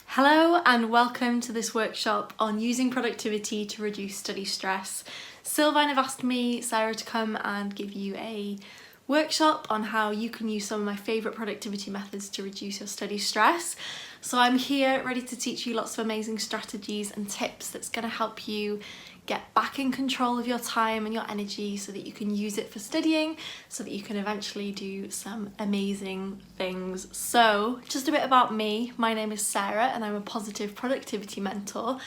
Hello and welcome to this workshop on using productivity to reduce study stress. Silvine have asked me, Sarah, to come and give you a workshop on how you can use some of my favourite productivity methods to reduce your study stress. So I'm here ready to teach you lots of amazing strategies and tips that's going to help you get back in control of your time and your energy so that you can use it for studying, so that you can eventually do some amazing things. So just a bit about me. My name is Sarah and I'm a positive productivity mentor.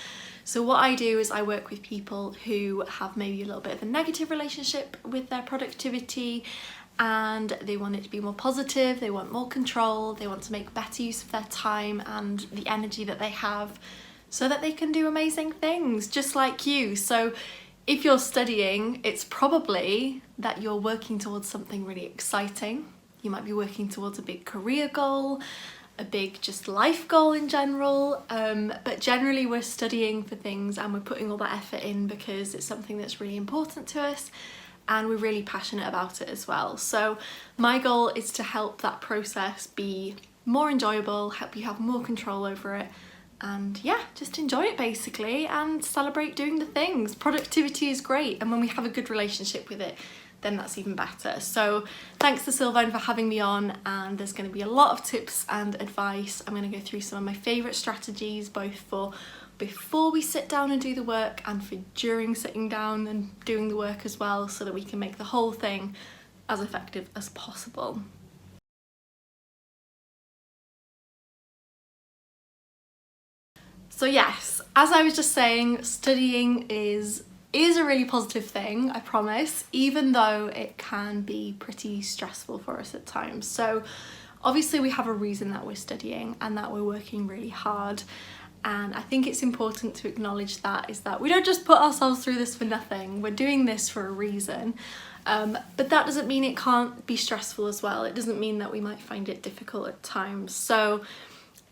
So what I do is I work with people who have maybe a little bit of a negative relationship with their productivity and they want it to be more positive, they want more control, they want to make better use of their time and the energy that they have so that they can do amazing things just like you. So if you're studying, it's probably that you're working towards something really exciting. You might be working towards a big career goal, a big just life goal in general, but generally we're studying for things and we're putting all that effort in because it's something that's really important to us and we're really passionate about it as well. So my goal is to help that process be more enjoyable, help you have more control over it, and yeah, just enjoy it basically and celebrate doing the things. Productivity is great, and when we have a good relationship with it, then that's even better. So thanks to Silvine for having me on, and there's going to be a lot of tips and advice. I'm going to go through some of my favourite strategies, both for before we sit down and do the work and for during sitting down and doing the work as well, so that we can make the whole thing as effective as possible. So yes, as I was just saying, studying is a really positive thing, I promise, even though it can be pretty stressful for us at times. So obviously we have a reason that we're studying and that we're working really hard. And I think it's important to acknowledge that we don't just put ourselves through this for nothing. We're doing this for a reason. But that doesn't mean it can't be stressful as well. It doesn't mean that we might find it difficult at times. So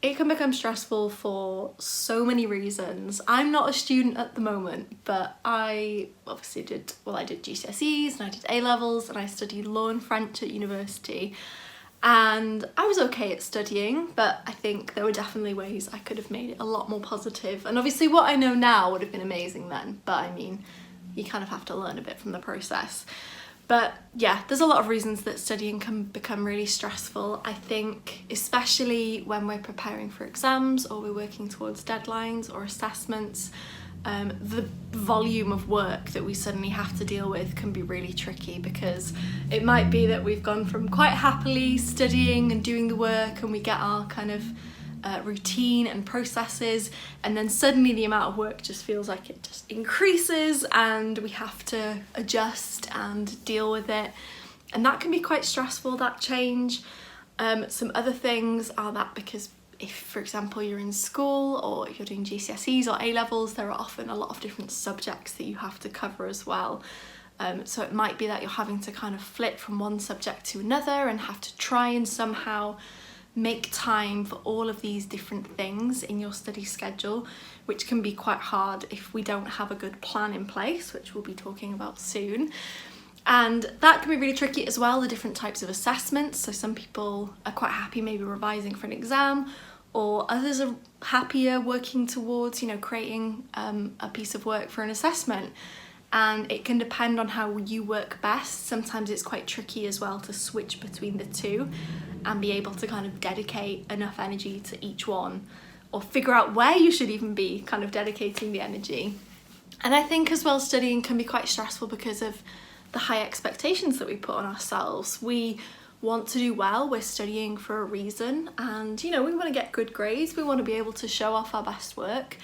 it can become stressful for so many reasons. I'm not a student at the moment, but I obviously did GCSEs and I did A-levels and I studied law and French at university. And I was okay at studying, but I think there were definitely ways I could have made it a lot more positive. And obviously what I know now would have been amazing then, but I mean, you kind of have to learn a bit from the process. But yeah, there's a lot of reasons that studying can become really stressful. I think especially when we're preparing for exams or we're working towards deadlines or assessments, the volume of work that we suddenly have to deal with can be really tricky, because it might be that we've gone from quite happily studying and doing the work and we get our kind of routine and processes, and then suddenly the amount of work just feels like it just increases and we have to adjust and deal with it, and that can be quite stressful, that change. Some other things are that because if, for example, you're in school or if you're doing GCSEs or A-levels, there are often a lot of different subjects that you have to cover as well. So it might be that you're having to kind of flip from one subject to another and have to try and somehow make time for all of these different things in your study schedule, which can be quite hard if we don't have a good plan in place, which we'll be talking about soon. And that can be really tricky as well, the different types of assessments. So some people are quite happy maybe revising for an exam, or others are happier working towards, creating a piece of work for an assessment. And it can depend on how you work best. Sometimes it's quite tricky as well to switch between the two and be able to kind of dedicate enough energy to each one, or figure out where you should even be kind of dedicating the energy. And I think as well, studying can be quite stressful because of the high expectations that we put on ourselves. We want to do well, we're studying for a reason, and we want to get good grades, we want to be able to show off our best work.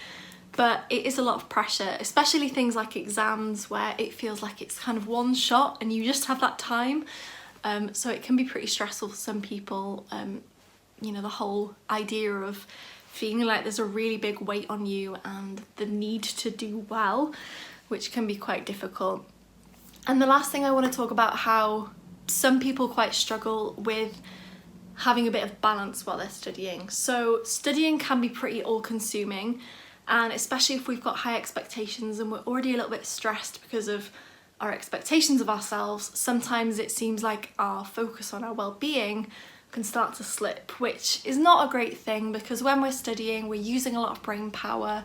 But it is a lot of pressure, especially things like exams where it feels like it's kind of one shot and you just have that time. So it can be pretty stressful for some people, the whole idea of feeling like there's a really big weight on you and the need to do well, which can be quite difficult. And the last thing I want to talk about, how some people quite struggle with having a bit of balance while they're studying. So studying can be pretty all-consuming, and especially if we've got high expectations and we're already a little bit stressed because of our expectations of ourselves, sometimes it seems like our focus on our well-being can start to slip, which is not a great thing because when we're studying, we're using a lot of brain power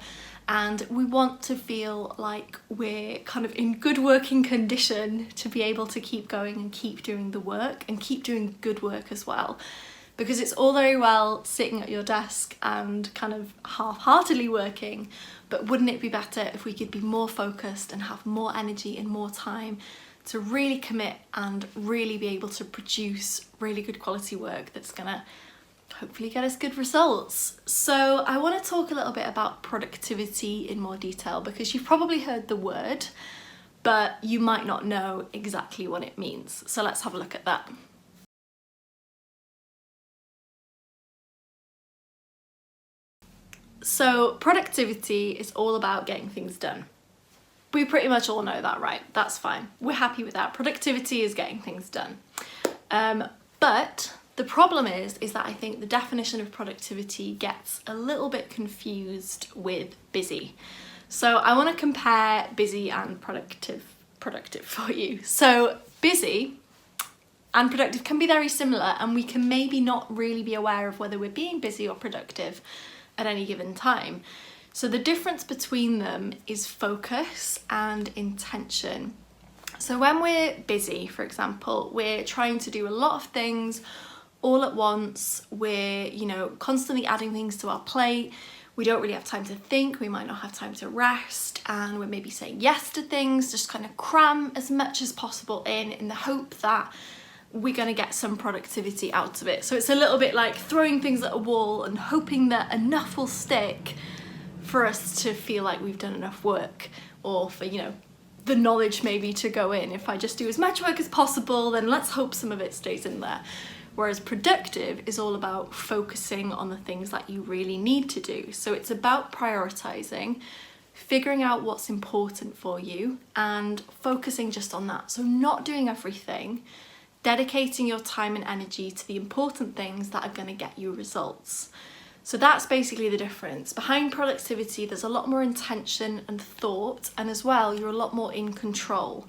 and we want to feel like we're kind of in good working condition to be able to keep going and keep doing the work and keep doing good work as well. Because it's all very well sitting at your desk and kind of half-heartedly working, but wouldn't it be better if we could be more focused and have more energy and more time to really commit and really be able to produce really good quality work that's gonna hopefully get us good results. So I want to talk a little bit about productivity in more detail because you've probably heard the word, but you might not know exactly what it means. So let's have a look at that. So productivity is all about getting things done. We pretty much all know that, right? That's fine. We're happy with that. Productivity is getting things done. But the problem is that I think the definition of productivity gets a little bit confused with busy. So I want to compare busy and productive for you. So busy and productive can be very similar, and we can maybe not really be aware of whether we're being busy or productive at any given time. So the difference between them is focus and intention. So when we're busy, for example, we're trying to do a lot of things all at once. We're, constantly adding things to our plate. We don't really have time to think. We might not have time to rest, and we're maybe saying yes to things, just kind of cram as much as possible in the hope that we're going to get some productivity out of it. So it's a little bit like throwing things at a wall and hoping that enough will stick for us to feel like we've done enough work, or for, the knowledge maybe to go in. If I just do as much work as possible, then let's hope some of it stays in there. Whereas productive is all about focusing on the things that you really need to do. So it's about prioritizing, figuring out what's important for you and focusing just on that. So not doing everything, dedicating your time and energy to the important things that are going to get you results. So that's basically the difference. Behind productivity, there's a lot more intention and thought, and as well, you're a lot more in control.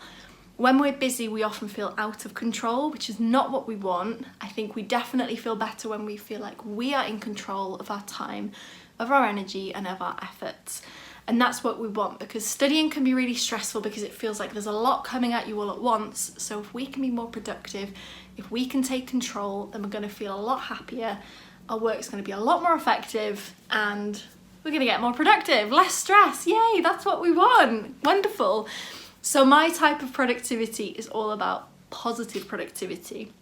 When we're busy, we often feel out of control, which is not what we want. I think we definitely feel better when we feel like we are in control of our time, of our energy, and of our efforts. And that's what we want, because studying can be really stressful because it feels like there's a lot coming at you all at once. So if we can be more productive, if we can take control, then we're going to feel a lot happier. Our work's going to be a lot more effective and we're going to get more productive, less stress. Yay, that's what we want. Wonderful. So my type of productivity is all about positive productivity.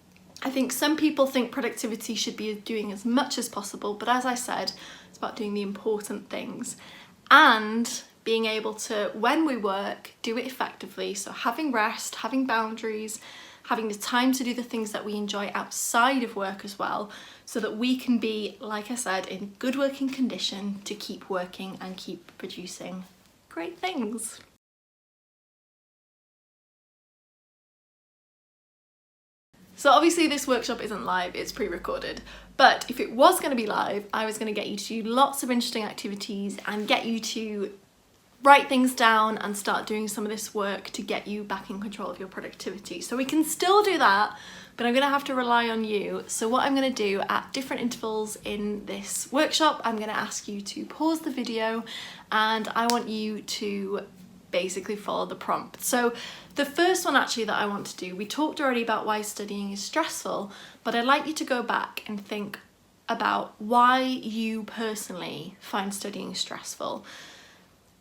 I think some people think productivity should be doing as much as possible, but as I said, it's about doing the important things and being able to, when we work, do it effectively. So having rest, having boundaries, having the time to do the things that we enjoy outside of work as well, so that we can be, like I said, in good working condition to keep working and keep producing great things. So obviously this workshop isn't live, it's pre-recorded, but if it was going to be live, I was going to get you to do lots of interesting activities and get you to write things down and start doing some of this work to get you back in control of your productivity. So we can still do that, but I'm going to have to rely on you. So what I'm going to do at different intervals in this workshop, I'm going to ask you to pause the video and I want you to basically follow the prompt. So the first one actually that I want to do, we talked already about why studying is stressful, but I'd like you to go back and think about why you personally find studying stressful.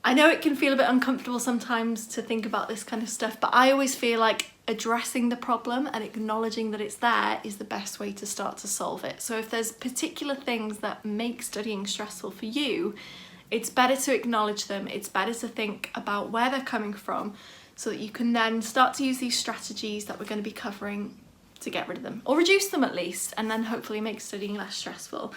I know it can feel a bit uncomfortable sometimes to think about this kind of stuff, but I always feel like addressing the problem and acknowledging that it's there is the best way to start to solve it. So if there's particular things that make studying stressful for you, it's better to acknowledge them. It's better to think about where they're coming from so that you can then start to use these strategies that we're going to be covering to get rid of them, or reduce them at least, and then hopefully make studying less stressful.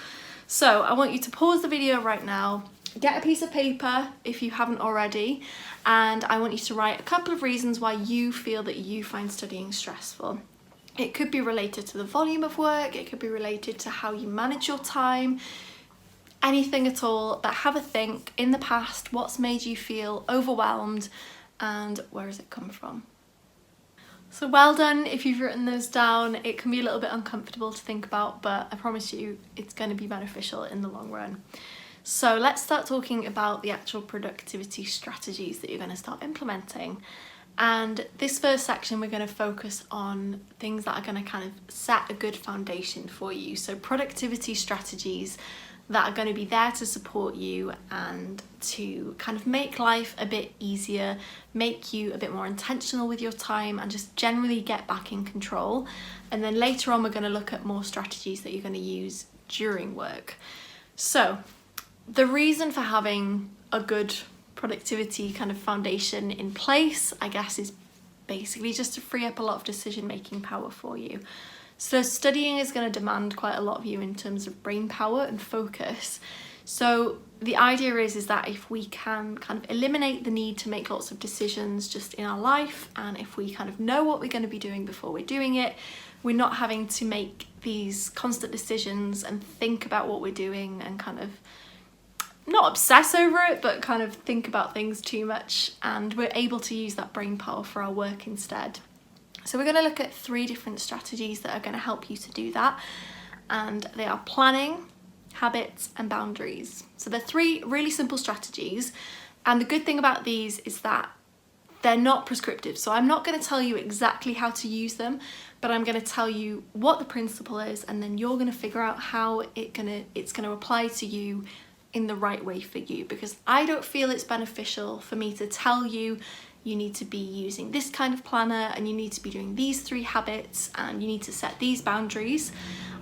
So I want you to pause the video right now, get a piece of paper if you haven't already, and I want you to write a couple of reasons why you feel that you find studying stressful. It could be related to the volume of work, it could be related to how you manage your time, anything at all, but have a think in the past, what's made you feel overwhelmed and where has it come from? So well done if you've written those down. It can be a little bit uncomfortable to think about, but I promise you it's going to be beneficial in the long run. So let's start talking about the actual productivity strategies that you're going to start implementing. And this first section, we're going to focus on things that are going to kind of set a good foundation for you. So productivity strategies that are going to be there to support you and to kind of make life a bit easier, make you a bit more intentional with your time, and just generally get back in control. And then later on, we're going to look at more strategies that you're going to use during work. So the reason for having a good productivity kind of foundation in place, I guess, is basically just to free up a lot of decision-making power for you. So studying is going to demand quite a lot of you in terms of brain power and focus. So the idea is that if we can kind of eliminate the need to make lots of decisions just in our life, and if we kind of know what we're going to be doing before we're doing it, we're not having to make these constant decisions and think about what we're doing and kind of not obsess over it, but kind of think about things too much, and we're able to use that brain power for our work instead. So we're going to look at 3 different strategies that are going to help you to do that, and they are planning, habits, and boundaries. So they're 3 really simple strategies, and the good thing about these is that they're not prescriptive. So I'm not going to tell you exactly how to use them, but I'm going to tell you what the principle is, and then you're going to figure out how it's going to apply to you in the right way for you, because I don't feel it's beneficial for me to tell you you need to be using this kind of planner and you need to be doing these 3 habits and you need to set these boundaries.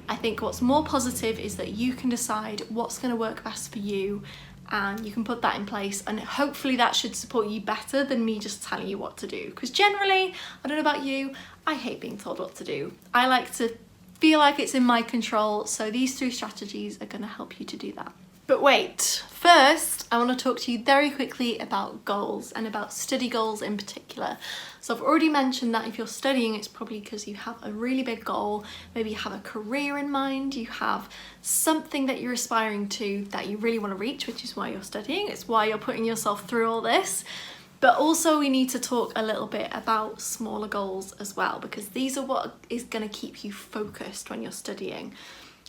I think what's more positive is that you can decide what's going to work best for you, and you can put that in place, and hopefully that should support you better than me just telling you what to do, because generally, I don't know about you, I hate being told what to do. I like to feel like it's in my control, so these 3 strategies are going to help you to do that. But wait, first I want to talk to you very quickly about goals, and about study goals in particular. So I've already mentioned that if you're studying, it's probably because you have a really big goal. Maybe you have a career in mind, you have something that you're aspiring to that you really want to reach, which is why you're studying. It's why you're putting yourself through all this. But also we need to talk a little bit about smaller goals as well, because these are what is going to keep you focused when you're studying.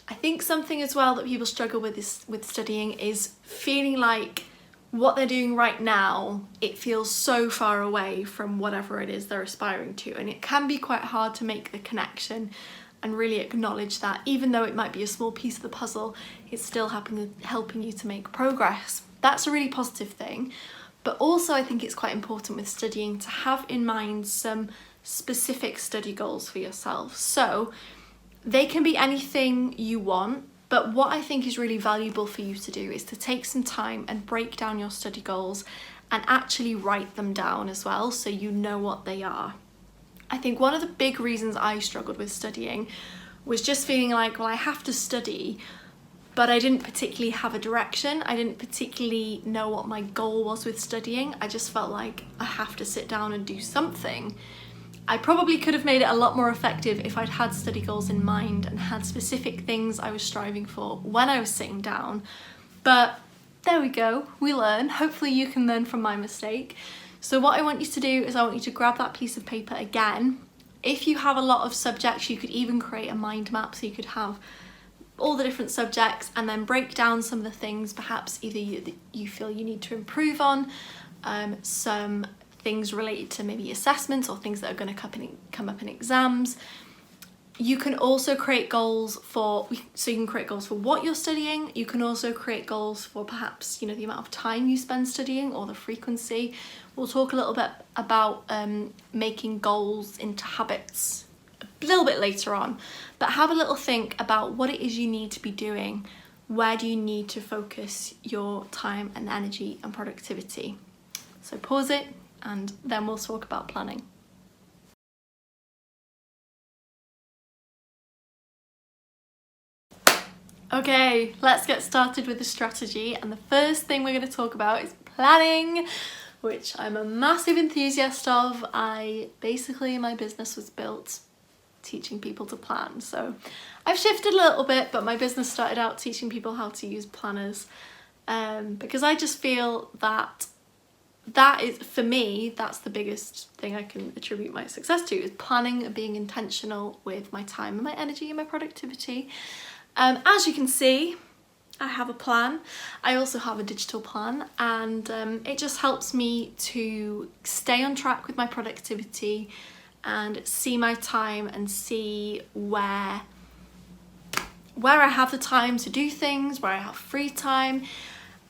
I think something as well that people struggle with studying is feeling like what they're doing right now, it feels so far away from whatever it is they're aspiring to, and it can be quite hard to make the connection and really acknowledge that even though it might be a small piece of the puzzle, it's still helping you to make progress. That's a really positive thing, but also I think it's quite important with studying to have in mind some specific study goals for yourself. So they can be anything you want, but what I think is really valuable for you to do is to take some time and break down your study goals and actually write them down as well, so you know what they are. I think one of the big reasons I struggled with studying was just feeling like, well, I have to study, but I didn't particularly have a direction. I didn't particularly know what my goal was with studying. I just felt like I have to sit down and do something. I probably could have made it a lot more effective if I'd had study goals in mind and had specific things I was striving for when I was sitting down. But there we go, we learn. Hopefully you can learn from my mistake. So what I want you to do is I want you to grab that piece of paper again. If you have a lot of subjects, you could even create a mind map, so you could have all the different subjects and then break down some of the things perhaps either you feel you need to improve on, some things related to maybe assessments or things that are going to come up in exams. You can also create goals for what you're studying. You can also create goals for perhaps, the amount of time you spend studying or the frequency. We'll talk a little bit about making goals into habits a little bit later on, but have a little think about what it is you need to be doing. Where do you need to focus your time and energy and productivity? So pause it, and then we'll talk about planning. Okay, let's get started with the strategy, and the first thing we're going to talk about is planning, which I'm a massive enthusiast of. My business was built teaching people to plan, so I've shifted a little bit, but my business started out teaching people how to use planners, because I just feel that that is, for me, that's the biggest thing I can attribute my success to, is planning and being intentional with my time and my energy and my productivity. As you can see, I have a plan. I also have a digital plan, and it just helps me to stay on track with my productivity and see my time and see where I have the time to do things, where I have free time.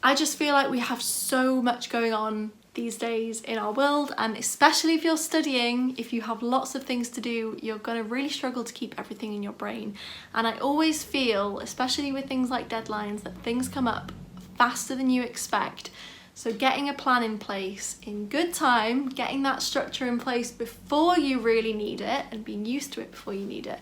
I just feel like we have so much going on these days in our world, and especially if you're studying, if you have lots of things to do, you're going to really struggle to keep everything in your brain. And I always feel, especially with things like deadlines, that things come up faster than you expect. So getting a plan in place in good time, getting that structure in place before you really need it, and being used to it before you need it,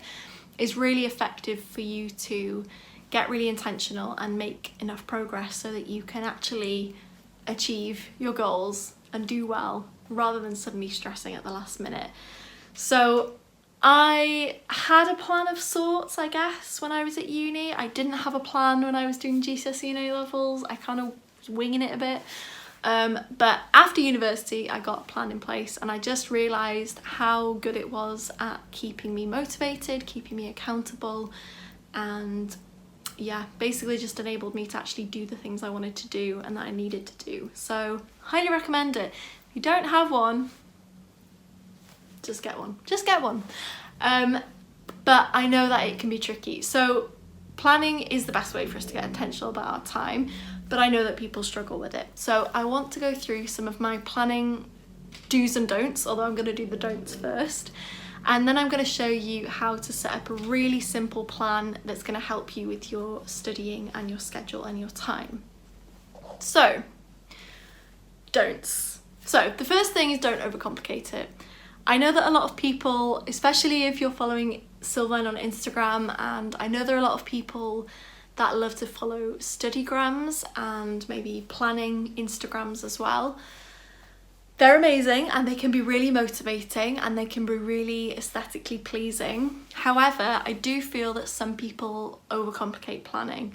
is really effective for you to get really intentional and make enough progress so that you can actually achieve your goals and do well, rather than suddenly stressing at the last minute. So I had a plan of sorts, I guess, when I was at uni. I didn't have a plan when I was doing GCSE and A-levels. I kind of was winging it a bit. But after university, I got a plan in place, and I just realised how good it was at keeping me motivated, keeping me accountable, and yeah, basically just enabled me to actually do the things I wanted to do and that I needed to do. So highly recommend it. If you don't have one, just get one. But I know that it can be tricky. So planning is the best way for us to get intentional about our time, but I know that people struggle with it. So I want to go through some of my planning do's and don'ts, although I'm going to do the don'ts first. And then I'm going to show you how to set up a really simple plan that's going to help you with your studying and your schedule and your time. So, don'ts. So the first thing is, don't overcomplicate it. I know that a lot of people, especially if you're following Silvine on Instagram, and I know there are a lot of people that love to follow studygrams and maybe planning Instagrams as well. They're amazing, and they can be really motivating, and they can be really aesthetically pleasing. However, I do feel that some people overcomplicate planning.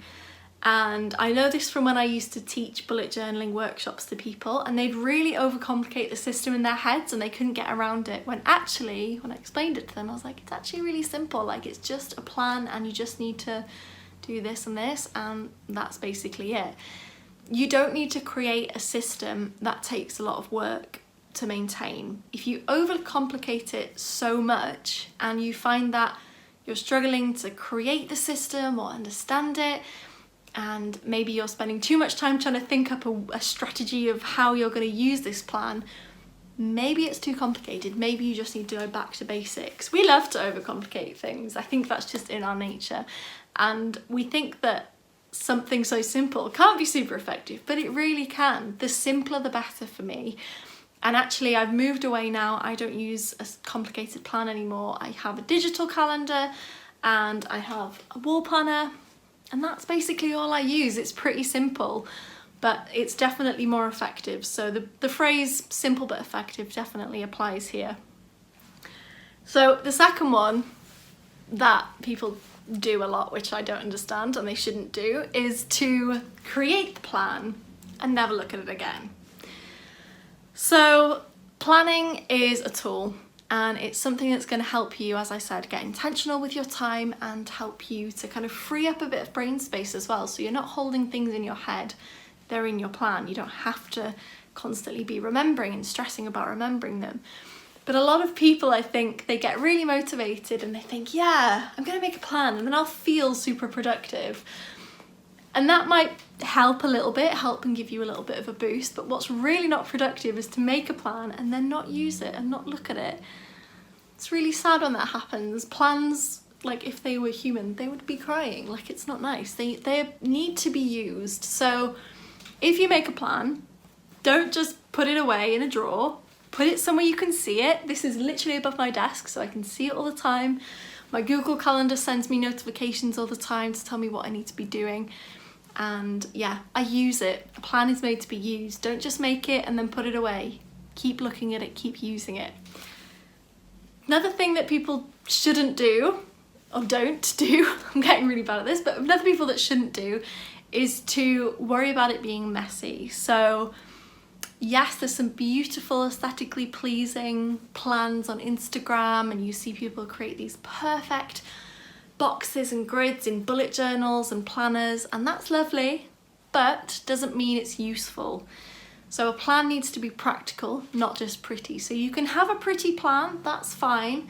And I know this from when I used to teach bullet journaling workshops to people, and they'd really overcomplicate the system in their heads and they couldn't get around it. When actually, when I explained it to them, I was like, it's actually really simple. Like, it's just a plan, and you just need to do this and this, and that's basically it. You don't need to create a system that takes a lot of work to maintain. If you overcomplicate it so much and you find that you're struggling to create the system or understand it, and maybe you're spending too much time trying to think up a strategy of how you're going to use this plan, maybe it's too complicated. Maybe you just need to go back to basics. We love to overcomplicate things. I think that's just in our nature. And we think that something so simple can't be super effective, but it really can. The simpler the better for me. And actually, I've moved away now. I don't use a complicated plan anymore. I have a digital calendar and I have a wall planner, and that's basically all I use. It's pretty simple, but it's definitely more effective. So the phrase simple but effective definitely applies here. So the second one that people do a lot, which I don't understand and they shouldn't do, is to create the plan and never look at it again. So planning is a tool, and it's something that's going to help you, as I said, get intentional with your time and help you to kind of free up a bit of brain space as well. So you're not holding things in your head, they're in your plan. You don't have to constantly be remembering and stressing about remembering them. But a lot of people, I think, they get really motivated and they think, yeah, I'm going to make a plan and then I'll feel super productive. And that might help a little bit, help and give you a little bit of a boost. But what's really not productive is to make a plan and then not use it and not look at it. It's really sad when that happens. Plans, like if they were human, they would be crying. Like, it's not nice. They need to be used. So if you make a plan, don't just put it away in a drawer. Put it somewhere you can see it. This is literally above my desk, so I can see it all the time. My Google Calendar sends me notifications all the time to tell me what I need to be doing. And yeah, I use it. A plan is made to be used. Don't just make it and then put it away. Keep looking at it, keep using it. Another thing that people shouldn't do, or don't do, I'm getting really bad at this, but another people that shouldn't do is to worry about it being messy. So yes, there's some beautiful, aesthetically pleasing plans on Instagram, and you see people create these perfect boxes and grids in bullet journals and planners, and that's lovely, but doesn't mean it's useful. So a plan needs to be practical, not just pretty. So you can have a pretty plan, that's fine,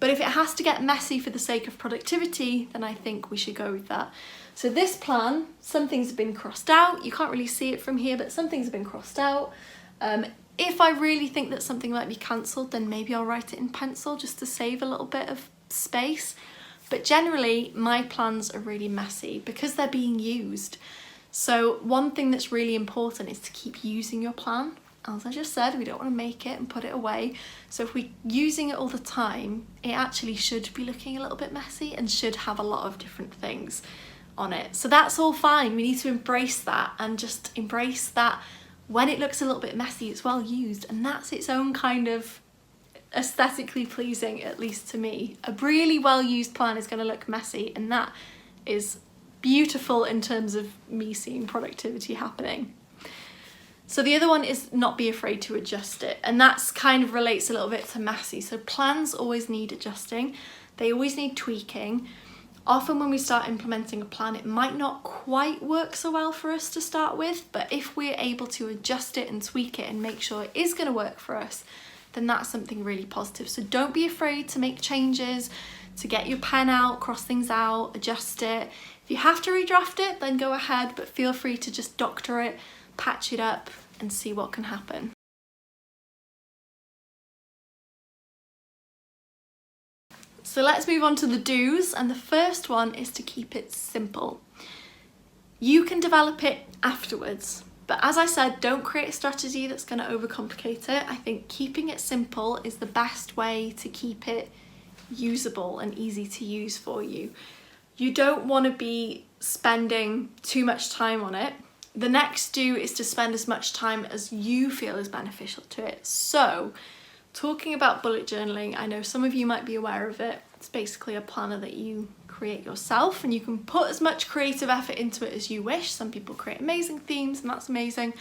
but if it has to get messy for the sake of productivity, then I think we should go with that. So this plan, some things have been crossed out. You can't really see it from here, but some things have been crossed out. If I really think that something might be cancelled, then maybe I'll write it in pencil just to save a little bit of space. But generally, my plans are really messy because they're being used. So one thing that's really important is to keep using your plan. As I just said, we don't want to make it and put it away. So if we're using it all the time, it actually should be looking a little bit messy and should have a lot of different things on it. So that's all fine. We need to embrace that, and just embrace that when it looks a little bit messy, it's well used, and that's its own kind of aesthetically pleasing, at least to me. A really well used plan is going to look messy, and that is beautiful in terms of me seeing productivity happening. So the other one is not be afraid to adjust it, and that's kind of relates a little bit to messy. So plans always need adjusting, they always need tweaking. Often when we start implementing a plan, it might not quite work so well for us to start with, but if we're able to adjust it and tweak it and make sure it is going to work for us, then that's something really positive. So don't be afraid to make changes, to get your pen out, cross things out, adjust it. If you have to redraft it, then go ahead, but feel free to just doctor it, patch it up, and see what can happen. So let's move on to the do's, and the first one is to keep it simple. You can develop it afterwards, but as I said, don't create a strategy that's going to overcomplicate it. I think keeping it simple is the best way to keep it usable and easy to use for you. You don't want to be spending too much time on it. The next do is to spend as much time as you feel is beneficial to it. So, talking about bullet journaling, I know some of you might be aware of it. It's basically a planner that you create yourself, and you can put as much creative effort into it as you wish. Some people create amazing themes, and that's amazing.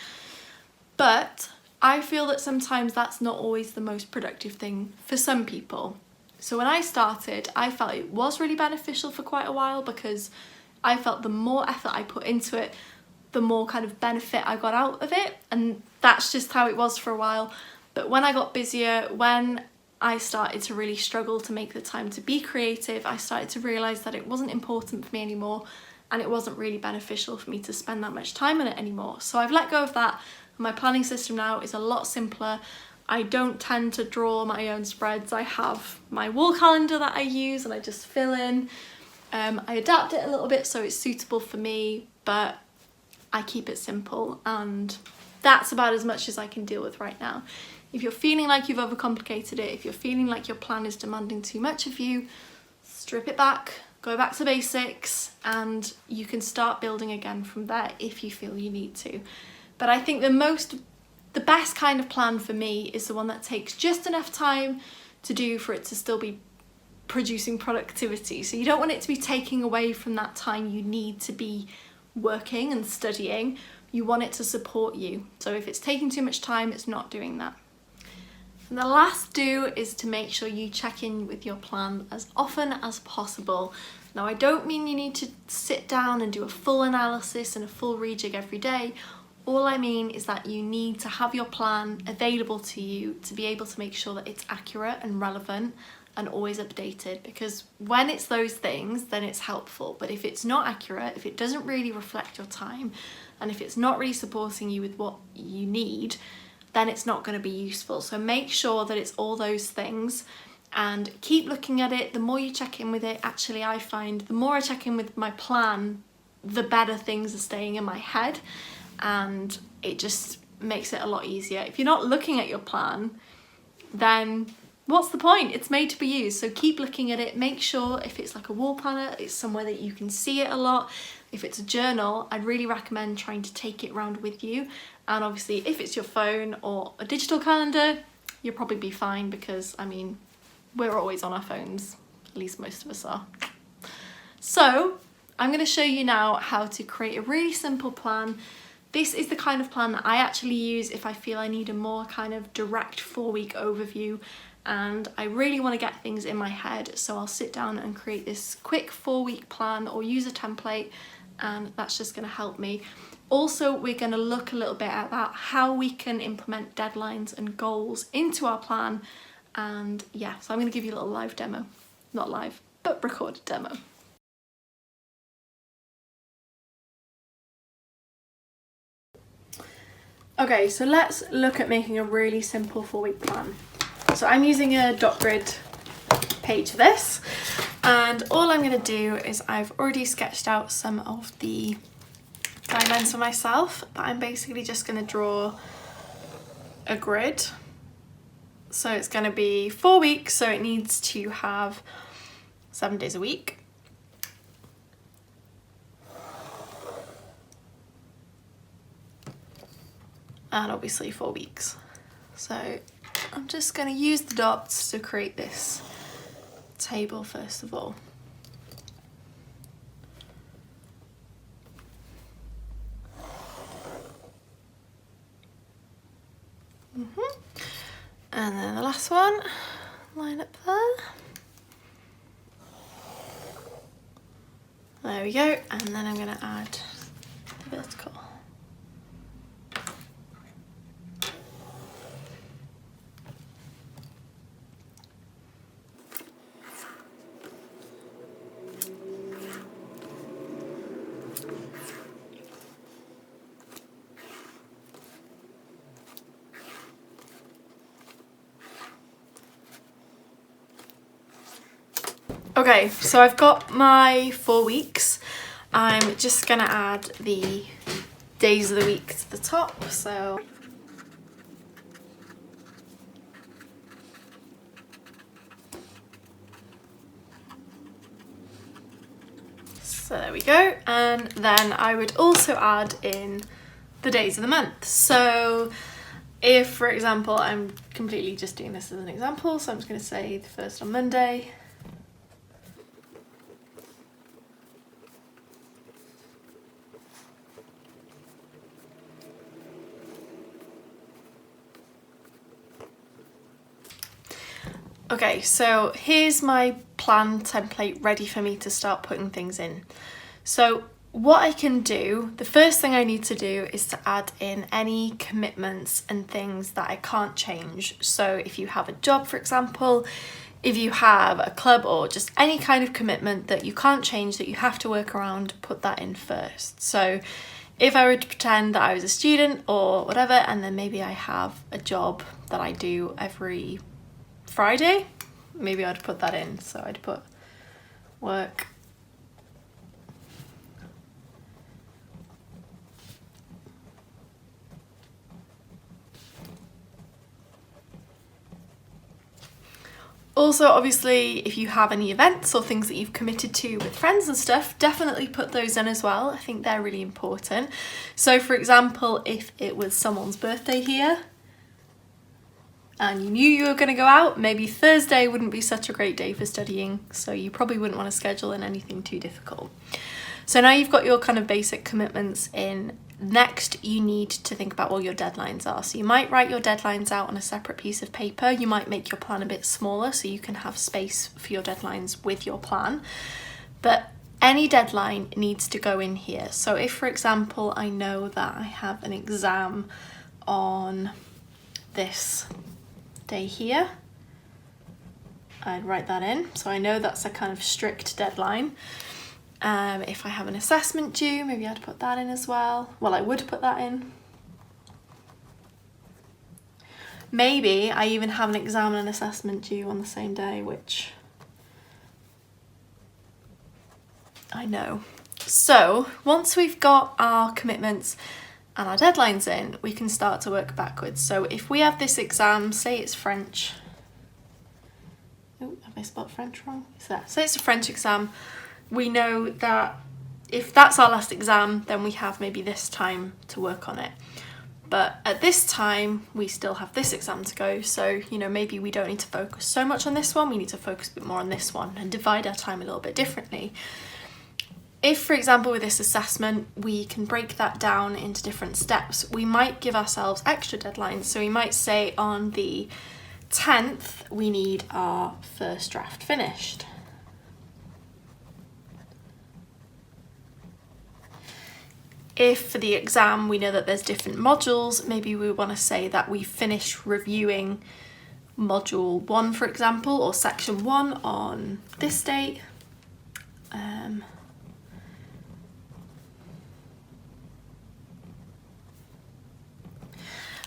But I feel that sometimes that's not always the most productive thing for some people. So when I started, I felt it was really beneficial for quite a while, because I felt the more effort I put into it, the more kind of benefit I got out of it, and that's just how it was for a while. But when I got busier, when I started to really struggle to make the time to be creative, I started to realise that it wasn't important for me anymore, and it wasn't really beneficial for me to spend that much time on it anymore. So I've let go of that, and my planning system now is a lot simpler. I don't tend to draw my own spreads. I have my wall calendar that I use, and I just fill in. I adapt it a little bit so it's suitable for me, but I keep it simple, and that's about as much as I can deal with right now. If you're feeling like you've overcomplicated it, if you're feeling like your plan is demanding too much of you, strip it back, go back to basics, and you can start building again from there if you feel you need to. But I think the best kind of plan for me is the one that takes just enough time to do for it to still be producing productivity. So you don't want it to be taking away from that time you need to be working and studying. You want it to support you. So if it's taking too much time, it's not doing that. And the last do is to make sure you check in with your plan as often as possible. Now, I don't mean you need to sit down and do a full analysis and a full rejig every day. All I mean is that you need to have your plan available to you to be able to make sure that it's accurate and relevant and always updated, because when it's those things, then it's helpful. But if it's not accurate, if it doesn't really reflect your time, and if it's not really supporting you with what you need, then it's not going to be useful. So make sure that it's all those things, and keep looking at it. The more you check in with it, actually I find the more I check in with my plan, the better things are staying in my head, and it just makes it a lot easier. If you're not looking at your plan, then what's the point? It's made to be used. So keep looking at it. Make sure if it's like a wall planner, it's somewhere that you can see it a lot. If it's a journal, I'd really recommend trying to take it around with you. And obviously if it's your phone or a digital calendar, you'll probably be fine, because I mean, we're always on our phones, at least most of us are. So I'm going to show you now how to create a really simple plan This is the kind of plan that I actually use if I feel I need a more kind of direct 4-week overview and I really want to get things in my head. So I'll sit down and create this quick 4-week plan or use a template, and that's just going to help me. Also, we're going to look a little bit at that, how we can implement deadlines and goals into our plan. And yeah, so I'm going to give you a little live demo. Not live, but recorded demo. Okay, so let's look at making a really simple 4-week plan. So I'm using a dot grid page for this, and all I'm going to do is I've already sketched out some of the guidelines for myself, but I'm basically just going to draw a grid. So it's going to be 4 weeks, so it needs to have 7 days a week. And obviously 4 weeks. So I'm just going to use the dots to create this table first of all. And then the last one, line up there. There we go, and then I'm going to add the vertical. Okay, so I've got my 4 weeks. I'm just gonna add the days of the week to the top, so there we go. And then I would also add in the days of the month. So if, for example, I'm completely just doing this as an example, so I'm just gonna say the first on Monday. Okay, so here's my plan template ready for me to start putting things in. So what I can do, the first thing I need to do is to add in any commitments and things that I can't change. So if you have a job, for example, if you have a club or just any kind of commitment that you can't change, that you have to work around, put that in first. So if I were to pretend that I was a student or whatever, and then maybe I have a job that I do every Friday, maybe I'd put that in. So I'd put work. Also, obviously, if you have any events or things that you've committed to with friends and stuff, definitely put those in as well. I think they're really important. So for example, if it was someone's birthday here, and you knew you were going to go out, maybe Thursday wouldn't be such a great day for studying, so you probably wouldn't want to schedule in anything too difficult. So now you've got your kind of basic commitments in. Next, you need to think about what your deadlines are. So you might write your deadlines out on a separate piece of paper. You might make your plan a bit smaller so you can have space for your deadlines with your plan. But any deadline needs to go in here. So if, for example, I know that I have an exam on this day here, I'd write that in, so I know that's a kind of strict deadline. If I have an assessment due, maybe I'd put that in as well. Well, I would put that in. Maybe I even have an exam and an assessment due on the same day, which I know. So once we've got our commitments and our deadlines in, we can start to work backwards. So if we have this exam, say it's French. Oh, have I spelled French wrong? It's that. Say it's a French exam. We know that if that's our last exam, then we have maybe this time to work on it. But at this time, we still have this exam to go. So, you know, maybe we don't need to focus so much on this one. We need to focus a bit more on this one and divide our time a little bit differently. if, for example, with this assessment, we can break that down into different steps, we might give ourselves extra deadlines. So we might say on the 10th, we need our first draft finished. If for the exam we know that there's different modules, maybe we want to say that we finish reviewing module 1, for example, or section 1 on this date.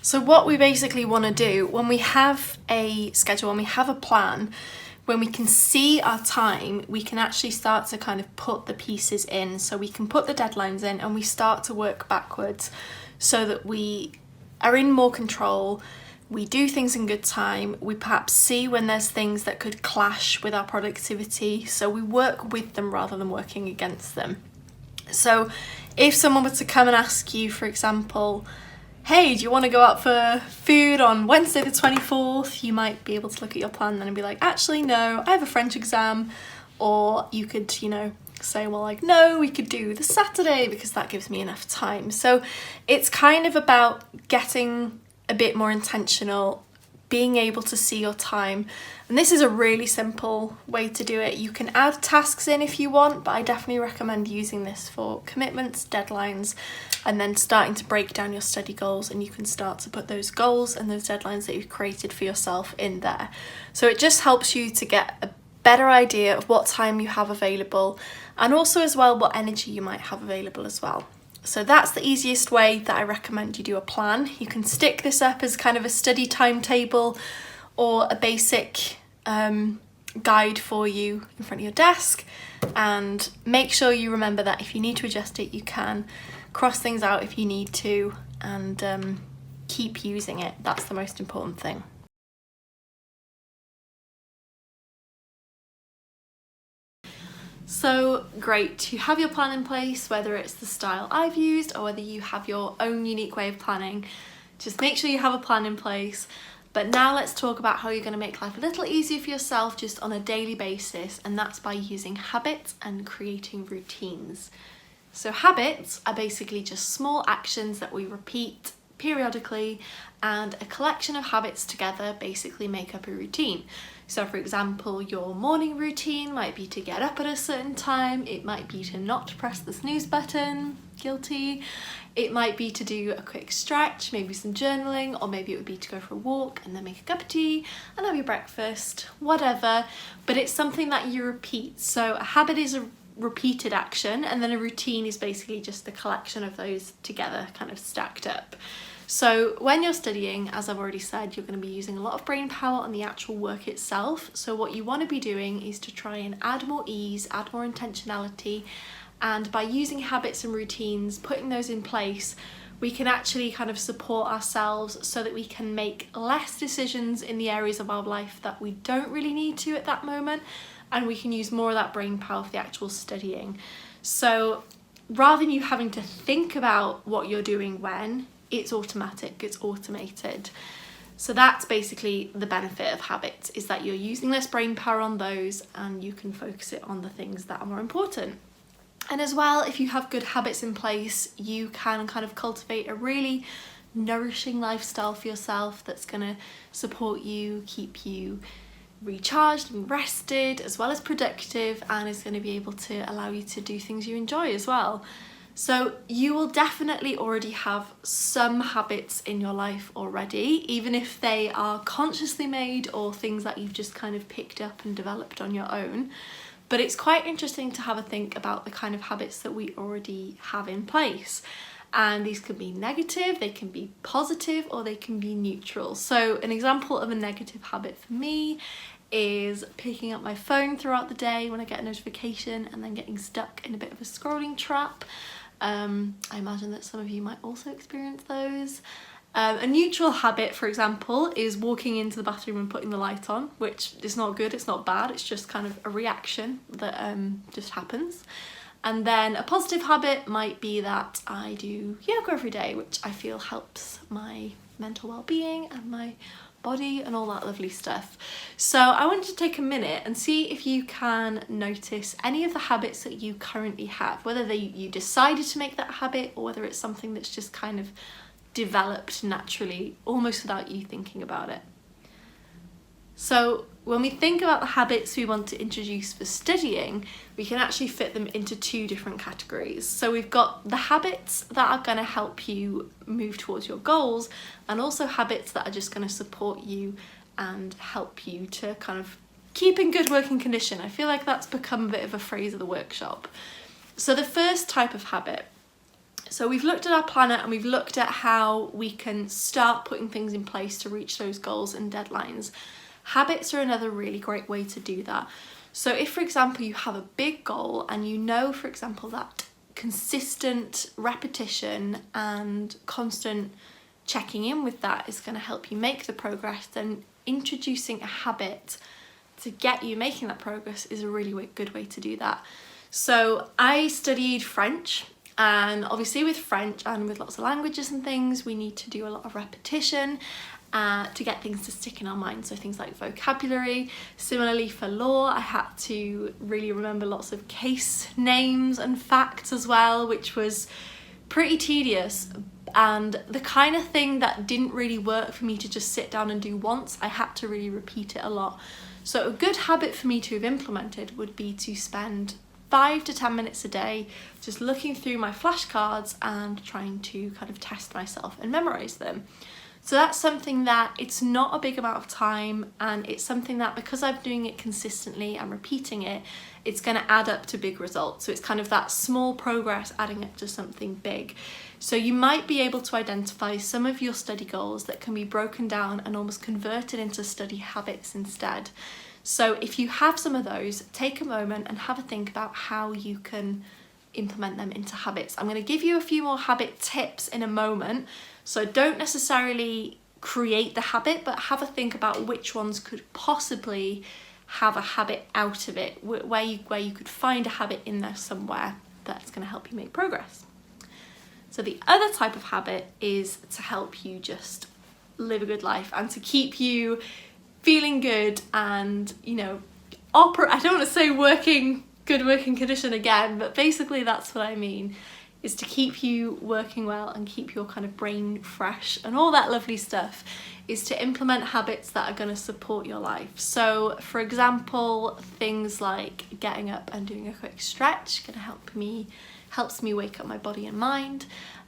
So what we basically want to do when we have a schedule, when we have a plan, when we can see our time, we can actually start to kind of put the pieces in. So we can put the deadlines in and we start to work backwards so that we are in more control. We do things in good time. We perhaps see when there's things that could clash with our productivity. So we work with them rather than working against them. So if someone were to come and ask you, for example, hey, do you want to go out for food on Wednesday the 24th? You might be able to look at your plan then and be like, actually, no, I have a French exam. Or you could, say, well, like, no, we could do the Saturday because that gives me enough time. So it's kind of about getting a bit more intentional, being able to see your time. And this is a really simple way to do it. You can add tasks in if you want, but I definitely recommend using this for commitments, deadlines, and then starting to break down your study goals, and you can start to put those goals and those deadlines that you've created for yourself in there. So it just helps you to get a better idea of what time you have available, and also as well what energy you might have available as well. So that's the easiest way that I recommend you do a plan. You can stick this up as kind of a study timetable or a basic guide for you in front of your desk, and make sure you remember that if you need to adjust it, you can cross things out if you need to, and keep using it. That's the most important thing. So great, you have your plan in place, whether it's the style I've used or whether you have your own unique way of planning. Just make sure you have a plan in place. But now let's talk about how you're going to make life a little easier for yourself just on a daily basis, and that's by using habits and creating routines. So habits are basically just small actions that we repeat periodically, and a collection of habits together basically make up a routine. So for example, your morning routine might be to get up at a certain time, it might be to not press the snooze button, guilty, it might be to do a quick stretch, maybe some journaling, or maybe it would be to go for a walk and then make a cup of tea and have your breakfast, whatever, but it's something that you repeat. So a habit is a repeated action, and then a routine is basically just the collection of those together, kind of stacked up. So when you're studying, as I've already said, you're going to be using a lot of brain power on the actual work itself. So what you want to be doing is to try and add more ease, add more intentionality, and by using habits and routines, putting those in place, we can actually kind of support ourselves so that we can make less decisions in the areas of our life that we don't really need to at that moment, and we can use more of that brain power for the actual studying. So rather than you having to think about what you're doing when, it's automatic, it's automated. So that's basically the benefit of habits, is that you're using less brain power on those and you can focus it on the things that are more important. And as well, if you have good habits in place, you can kind of cultivate a really nourishing lifestyle for yourself that's going to support you, keep you recharged and rested, as well as productive, and is going to be able to allow you to do things you enjoy as well. So you will definitely already have some habits in your life already, even if they are consciously made or things that you've just kind of picked up and developed on your own. But it's quite interesting to have a think about the kind of habits that we already have in place. And these can be negative, they can be positive, or they can be neutral. So an example of a negative habit for me is picking up my phone throughout the day when I get a notification and then getting stuck in a bit of a scrolling trap. I imagine that some of you might also experience those. A neutral habit, for example, is walking into the bathroom and putting the light on, which is not good, it's not bad, it's just kind of a reaction that just happens. And then a positive habit might be that I do yoga every day, which I feel helps my mental well-being and my body and all that lovely stuff. So I wanted to take a minute and see if you can notice any of the habits that you currently have, whether you decided to make that habit or whether it's something that's just kind of developed naturally, almost without you thinking about it. So when we think about the habits we want to introduce for studying, we can actually fit them into two different categories. So we've got the habits that are going to help you move towards your goals, and also habits that are just going to support you and help you to kind of keep in good working condition. I feel like that's become a bit of a phrase of the workshop. So the first type of habit. So we've looked at our planner and we've looked at how we can start putting things in place to reach those goals and deadlines. Habits are another really great way to do that. So if, for example, you have a big goal and you know, for example, that consistent repetition and constant checking in with that is going to help you make the progress, then introducing a habit to get you making that progress is a really good way to do that. So I studied French, and obviously with French and with lots of languages and things, we need to do a lot of repetition to get things to stick in our minds, so things like vocabulary. Similarly for law, I had to really remember lots of case names and facts as well, which was pretty tedious, and the kind of thing that didn't really work for me to just sit down and do once. I had to really repeat it a lot. So a good habit for me to have implemented would be to spend 5 to 10 minutes a day just looking through my flashcards and trying to kind of test myself and memorize them. So that's something that it's not a big amount of time, and it's something that because I'm doing it consistently and repeating it, it's going to add up to big results. So it's kind of that small progress adding up to something big. So you might be able to identify some of your study goals that can be broken down and almost converted into study habits instead. So if you have some of those, take a moment and have a think about how you can implement them into habits. I'm going to give you a few more habit tips in a moment. So don't necessarily create the habit, but have a think about which ones could possibly have a habit out of it, where you could find a habit in there somewhere that's going to help you make progress. So the other type of habit is to help you just live a good life and to keep you feeling good and, you know, I don't want to say good working condition again, but basically that's what I mean, is to keep you working well and keep your kind of brain fresh and all that lovely stuff, is to implement habits that are going to support your life. So for example, things like getting up and doing a quick stretch helps me wake up my body and mind.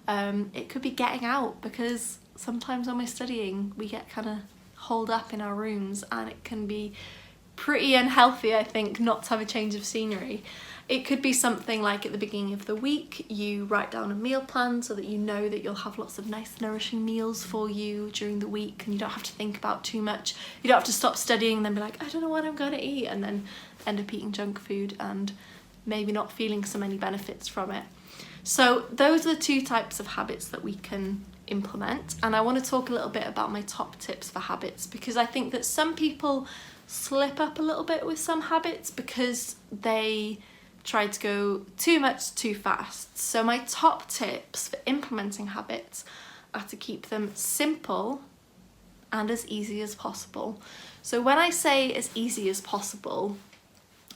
It could be getting out, because sometimes when we're studying we get kind of holed up in our rooms and it can be pretty unhealthy, I think, not to have a change of scenery. It could be something like at the beginning of the week you write down a meal plan so that you know that you'll have lots of nice nourishing meals for you during the week, and you don't have to think about too much. You don't have to stop studying and then be like, I don't know what I'm going to eat, and then end up eating junk food and maybe not feeling so many benefits from it. So those are the two types of habits that we can implement, and I want to talk a little bit about my top tips for habits, because I think that some people slip up a little bit with some habits because they try to go too much too fast. So my top tips for implementing habits are to keep them simple and as easy as possible. So when I say as easy as possible,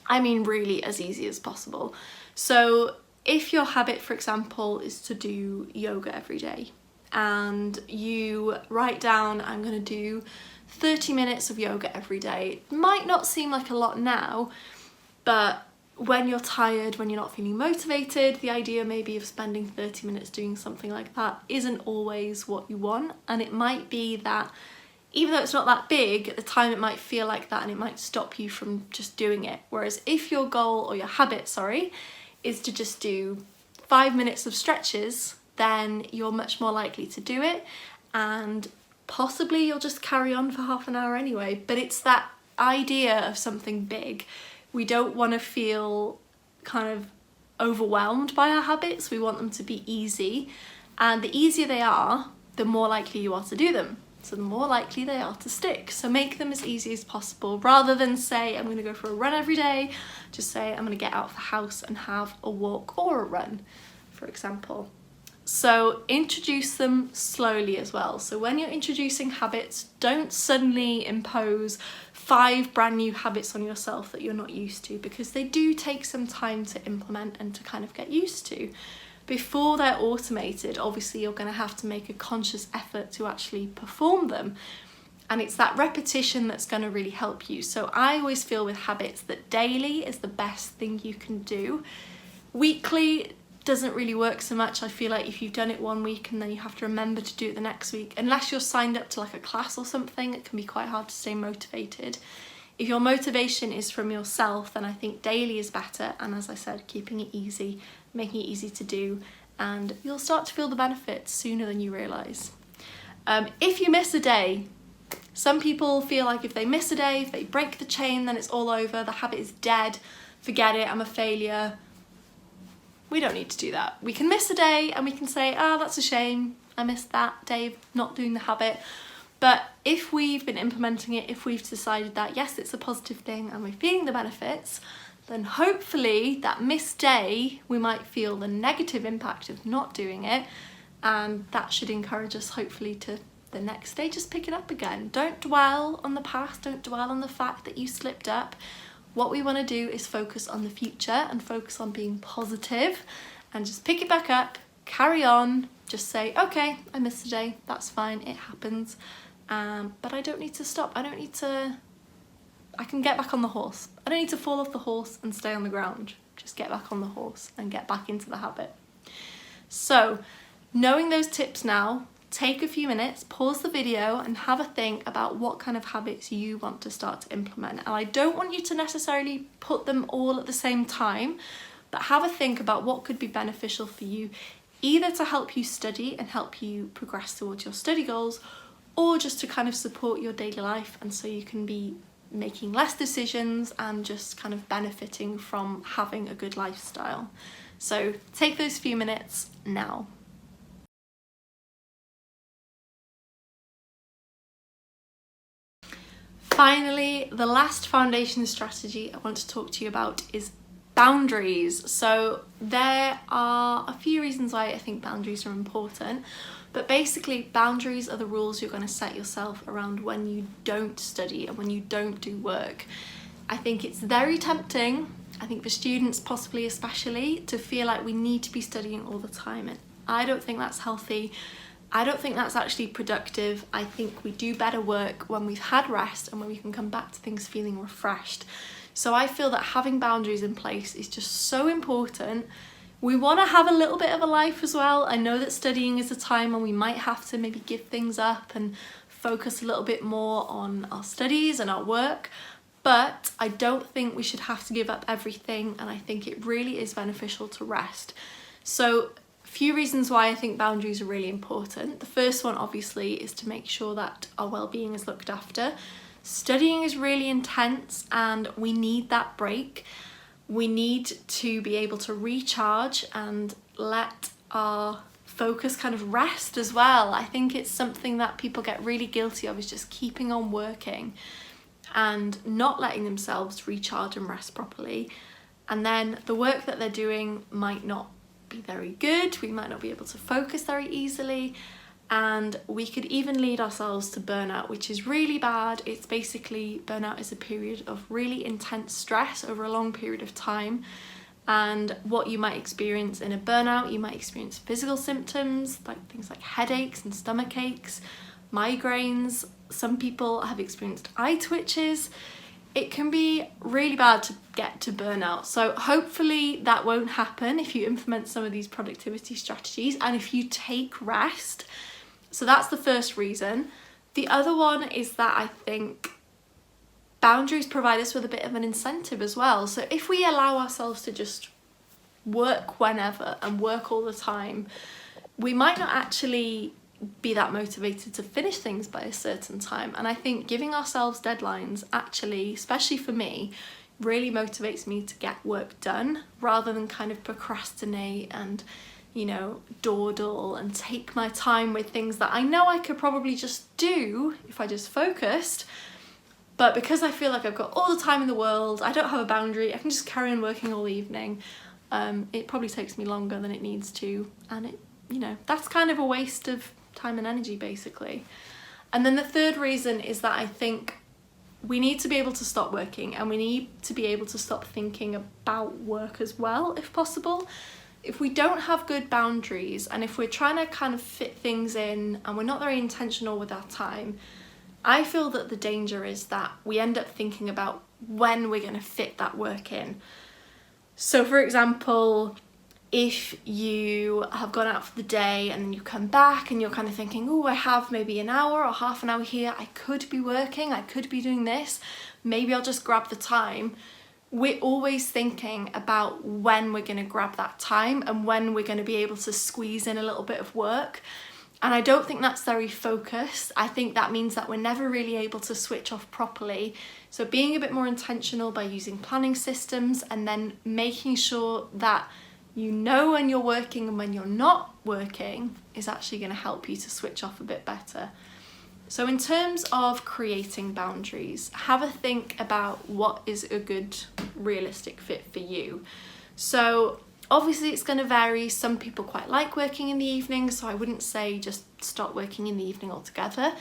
I mean really as easy as possible. So if your habit, for example, is to do yoga every day, and you write down, I'm going to do 30 minutes of yoga every day. It might not seem like a lot now, but when you're tired, when you're not feeling motivated, the idea maybe of spending 30 minutes doing something like that isn't always what you want. And it might be that even though it's not that big, at the time it might feel like that and it might stop you from just doing it. Whereas if your goal, or your habit, is to just do 5 minutes of stretches, then you're much more likely to do it, and possibly you'll just carry on for half an hour anyway. But it's that idea of something big. We don't want to feel kind of overwhelmed by our habits. We want them to be easy, and the easier they are, the more likely you are to do them. So the more likely they are to stick. So make them as easy as possible. Rather than say, I'm going to go for a run every day, just say, I'm going to get out of the house and have a walk or a run, for example. So introduce them slowly as well. So when you're introducing habits, don't suddenly impose 5 brand new habits on yourself that you're not used to, because they do take some time to implement and to kind of get used to. Before they're automated, obviously you're going to have to make a conscious effort to actually perform them. And it's that repetition that's going to really help you. So I always feel with habits that daily is the best thing you can do. Weekly doesn't really work so much. I feel like if you've done it one week and then you have to remember to do it the next week, unless you're signed up to like a class or something, it can be quite hard to stay motivated. If your motivation is from yourself, then I think daily is better. And as I said, keeping it easy, making it easy to do, and you'll start to feel the benefits sooner than you realise. If you miss a day, some people feel like if they miss a day, if they break the chain, then it's all over, the habit is dead, forget it, I'm a failure. We don't need to do that. We can miss a day and we can say, oh, that's a shame, I missed that day of not doing the habit. But if we've been implementing it, if we've decided that yes, it's a positive thing and we're feeling the benefits, then hopefully that missed day, we might feel the negative impact of not doing it, and that should encourage us hopefully to the next day just pick it up again. Don't dwell on the past, don't dwell on the fact that you slipped up. What we want to do is focus on the future and focus on being positive and just pick it back up, carry on, just say, okay, I missed a day, that's fine, it happens, but I don't need to stop, I can get back on the horse. I don't need to fall off the horse and stay on the ground. Just get back on the horse and get back into the habit. So, knowing those tips now, take a few minutes, pause the video and have a think about what kind of habits you want to start to implement. And I don't want you to necessarily put them all at the same time, but have a think about what could be beneficial for you, either to help you study and help you progress towards your study goals, or just to kind of support your daily life, and so you can be making less decisions and just kind of benefiting from having a good lifestyle. So take those few minutes now. Finally, the last foundation strategy I want to talk to you about is boundaries. So there are a few reasons why I think boundaries are important, but basically boundaries are the rules you're going to set yourself around when you don't study and when you don't do work. I think it's very tempting, I think for students possibly especially, to feel like we need to be studying all the time, and I don't think that's healthy. I don't think that's actually productive. I think we do better work when we've had rest and when we can come back to things feeling refreshed. So I feel that having boundaries in place is just so important. We want to have a little bit of a life as well. I know that studying is a time when we might have to maybe give things up and focus a little bit more on our studies and our work, but I don't think we should have to give up everything, and I think it really is beneficial to rest. So few reasons why I think boundaries are really important. The first one obviously is to make sure that our well-being is looked after. Studying is really intense and we need that break. We need to be able to recharge and let our focus kind of rest as well. I think it's something that people get really guilty of, is just keeping on working and not letting themselves recharge and rest properly. And then the work that they're doing might not be very good, we might not be able to focus very easily, and we could even lead ourselves to burnout, which is really bad. It's basically, burnout is a period of really intense stress over a long period of time, and what you might experience in a burnout, you might experience physical symptoms like things like headaches and stomach aches, migraines. Some people have experienced eye twitches. It can be really bad to get to burnout. So hopefully that won't happen if you implement some of these productivity strategies and if you take rest. So that's the first reason. The other one is that I think boundaries provide us with a bit of an incentive as well. So if we allow ourselves to just work whenever and work all the time, we might not actually be that motivated to finish things by a certain time. And I think giving ourselves deadlines actually, especially for me, really motivates me to get work done rather than kind of procrastinate and, you know, dawdle and take my time with things that I know I could probably just do if I just focused. But because I feel like I've got all the time in the world, I don't have a boundary, I can just carry on working all evening. It probably takes me longer than it needs to, and it that's kind of a waste of time and energy basically. And then the third reason is that I think we need to be able to stop working, and we need to be able to stop thinking about work as well, if possible. If we don't have good boundaries, and if we're trying to kind of fit things in and we're not very intentional with our time, I feel that the danger is that we end up thinking about when we're going to fit that work in. So for example, if you have gone out for the day and then you come back and you're kind of thinking, oh, I have maybe an hour or half an hour here, I could be working, I could be doing this, maybe I'll just grab the time. We're always thinking about when we're going to grab that time and when we're going to be able to squeeze in a little bit of work. And I don't think that's very focused. I think that means that we're never really able to switch off properly. So being a bit more intentional by using planning systems, and then making sure that you know when you're working and when you're not working, is actually going to help you to switch off a bit better. So in terms of creating boundaries, have a think about what is a good realistic fit for you. So obviously it's going to vary. Some people quite like working in the evening, so I wouldn't say just stop working in the evening altogether,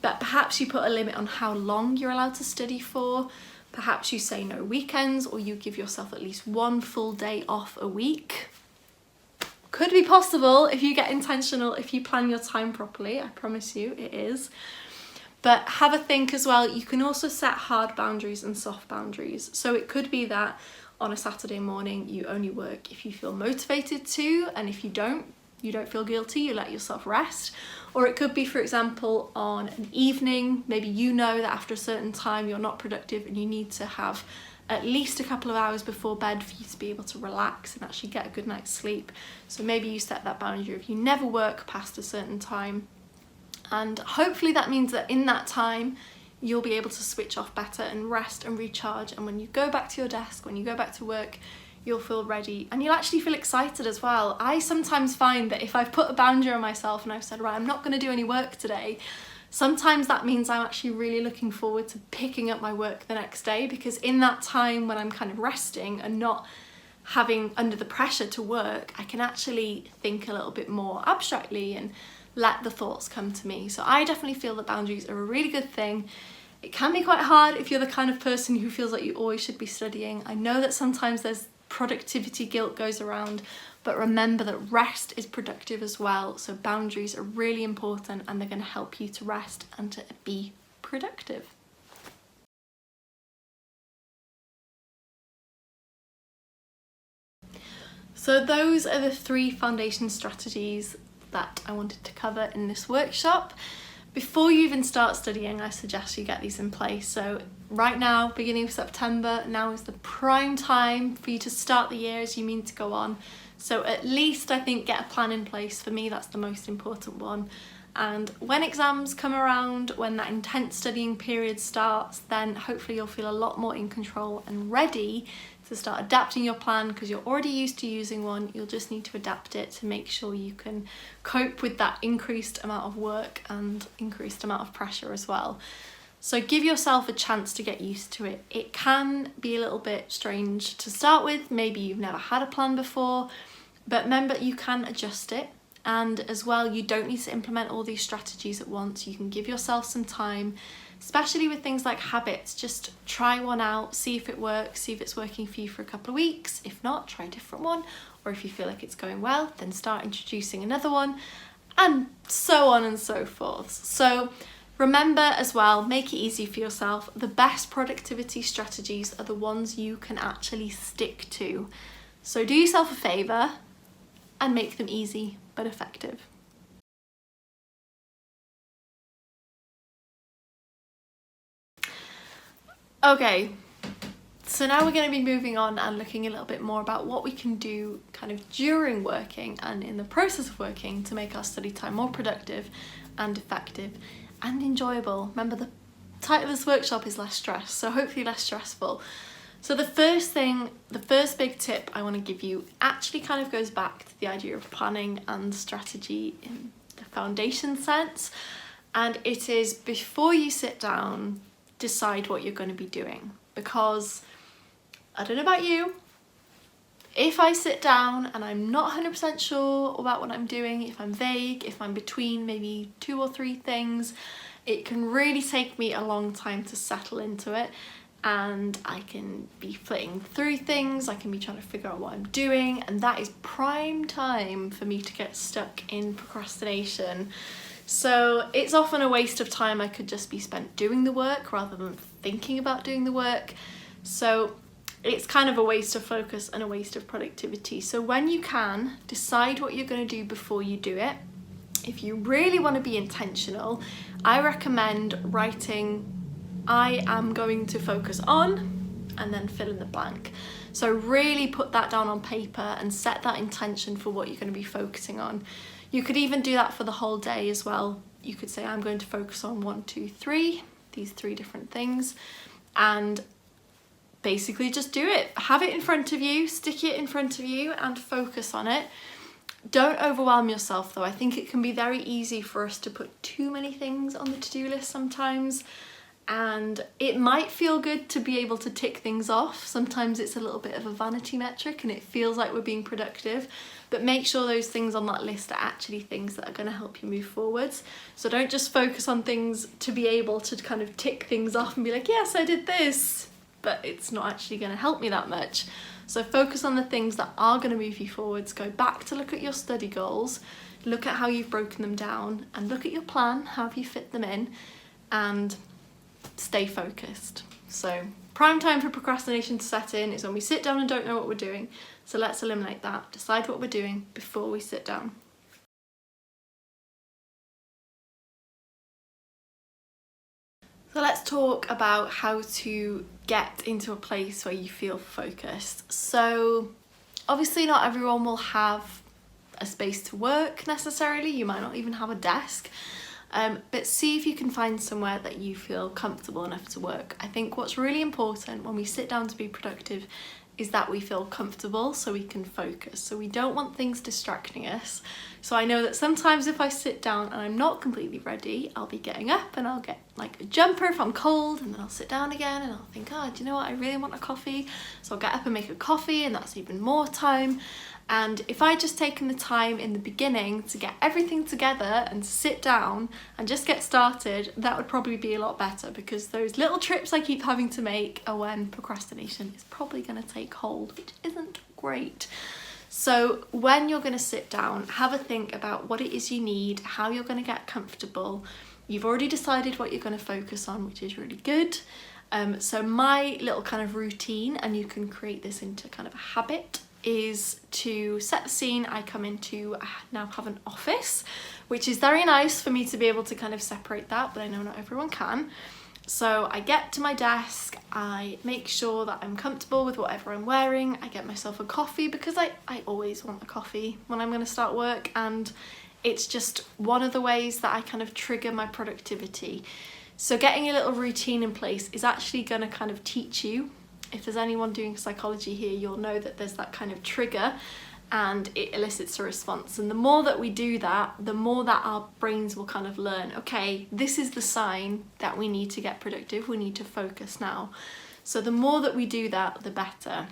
but perhaps you put a limit on how long you're allowed to study for. Perhaps you say no weekends, or you give yourself at least one full day off a week. Could be possible if you get intentional, if you plan your time properly. I promise you it is. But have a think as well. You can also set hard boundaries and soft boundaries. So it could be that on a Saturday morning you only work if you feel motivated to, and if you don't feel guilty, you let yourself rest. Or it could be, for example, on an evening, maybe you know that after a certain time you're not productive and you need to have at least a couple of hours before bed for you to be able to relax and actually get a good night's sleep. So maybe you set that boundary if you never work past a certain time. And hopefully that means that in that time you'll be able to switch off better and rest and recharge. And when you go back to your desk, when you go back to work, you'll feel ready and you'll actually feel excited as well. I sometimes find that if I've put a boundary on myself and I've said, right, I'm not going to do any work today, sometimes that means I'm actually really looking forward to picking up my work the next day, because in that time when I'm kind of resting and not having under the pressure to work, I can actually think a little bit more abstractly and let the thoughts come to me. So I definitely feel that boundaries are a really good thing. It can be quite hard if you're the kind of person who feels like you always should be studying. I know that sometimes there's productivity guilt goes around, but remember that rest is productive as well. So boundaries are really important, and they're going to help you to rest and to be productive. So those are the 3 foundation strategies that I wanted to cover in this workshop. Before you even start studying, I suggest you get these in place. So right now, beginning of September, now is the prime time for you to start the year as you mean to go on. So at least I think get a plan in place. For me, that's the most important one. And when exams come around, when that intense studying period starts, then hopefully you'll feel a lot more in control and ready to start adapting your plan, because you're already used to using one. You'll just need to adapt it to make sure you can cope with that increased amount of work and increased amount of pressure as well. So give yourself a chance to get used to it. It can be a little bit strange to start with. Maybe you've never had a plan before, but remember you can adjust it. And as well, you don't need to implement all these strategies at once. You can give yourself some time, especially with things like habits. Just try one out, see if it works, see if it's working for you for a couple of weeks. If not, try a different one. Or if you feel like it's going well, then start introducing another one, and so on and so forth. So remember as well, make it easy for yourself. The best productivity strategies are the ones you can actually stick to. So do yourself a favour and make them easy but effective. Okay, so now we're going to be moving on and looking a little bit more about what we can do kind of during working and in the process of working to make our study time more productive and effective and enjoyable. Remember, the title of this workshop is less stress, so hopefully less stressful. So the first big tip I want to give you actually kind of goes back to the idea of planning and strategy in the foundation sense. And it is, before you sit down, decide what you're going to be doing. Because I don't know about you, If I sit down and I'm not 100% sure about what I'm doing, if I'm vague, if I'm between maybe 2 or 3 things, it can really take me a long time to settle into it, and I can be flitting through things, I can be trying to figure out what I'm doing, and that is prime time for me to get stuck in procrastination. So it's often a waste of time I could just be spent doing the work rather than thinking about doing the work. So it's kind of a waste of focus and a waste of productivity. So when you can, decide what you're going to do before you do it. If you really want to be intentional, I recommend writing I am going to focus on, and then fill in the blank. So really put that down on paper and set that intention for what you're going to be focusing on. You could even do that for the whole day as well. You could say I'm going to focus on 1, 2, 3, these 3 different things, and basically just do it. Have it in front of you, stick it in front of you and focus on it. Don't overwhelm yourself though. I think it can be very easy for us to put too many things on the to-do list sometimes, and it might feel good to be able to tick things off. Sometimes it's a little bit of a vanity metric and it feels like we're being productive, but make sure those things on that list are actually things that are going to help you move forwards. So don't just focus on things to be able to kind of tick things off and be like, yes, I did this, but it's not actually going to help me that much. So focus on the things that are going to move you forwards. Go back to look at your study goals, look at how you've broken them down, and look at your plan, how have you fit them in, and stay focused. So prime time for procrastination to set in is when we sit down and don't know what we're doing. So let's eliminate that. Decide what we're doing before we sit down. So let's talk about how to get into a place where you feel focused. So obviously not everyone will have a space to work necessarily. You might not even have a desk. But see if you can find somewhere that you feel comfortable enough to work. I think what's really important when we sit down to be productive is that we feel comfortable so we can focus. So we don't want things distracting us. So I know that sometimes if I sit down and I'm not completely ready, I'll be getting up and I'll get like a jumper if I'm cold, and then I'll sit down again and I'll think, oh, do you know what, I really want a coffee. So I'll get up and make a coffee, and that's even more time. And if I'd just taken the time in the beginning to get everything together and to sit down and just get started, that would probably be a lot better, because those little trips I keep having to make are when procrastination is probably going to take hold, which isn't great. So when you're going to sit down, have a think about what it is you need, how you're going to get comfortable. You've already decided what you're going to focus on, which is really good. So my little kind of routine, and you can create this into kind of a habit, is to set the scene. I come into, I now have an office, which is very nice for me to be able to kind of separate that, but I know not everyone can. So I get to my desk, I make sure that I'm comfortable with whatever I'm wearing, I get myself a coffee, because I always want a coffee when I'm going to start work, and it's just one of the ways that I kind of trigger my productivity. So getting a little routine in place is actually going to kind of teach you. If there's anyone doing psychology here, you'll know that there's that kind of trigger and it elicits a response. And the more that we do that, the more that our brains will kind of learn, okay, this is the sign that we need to get productive, we need to focus now. So the more that we do that, the better.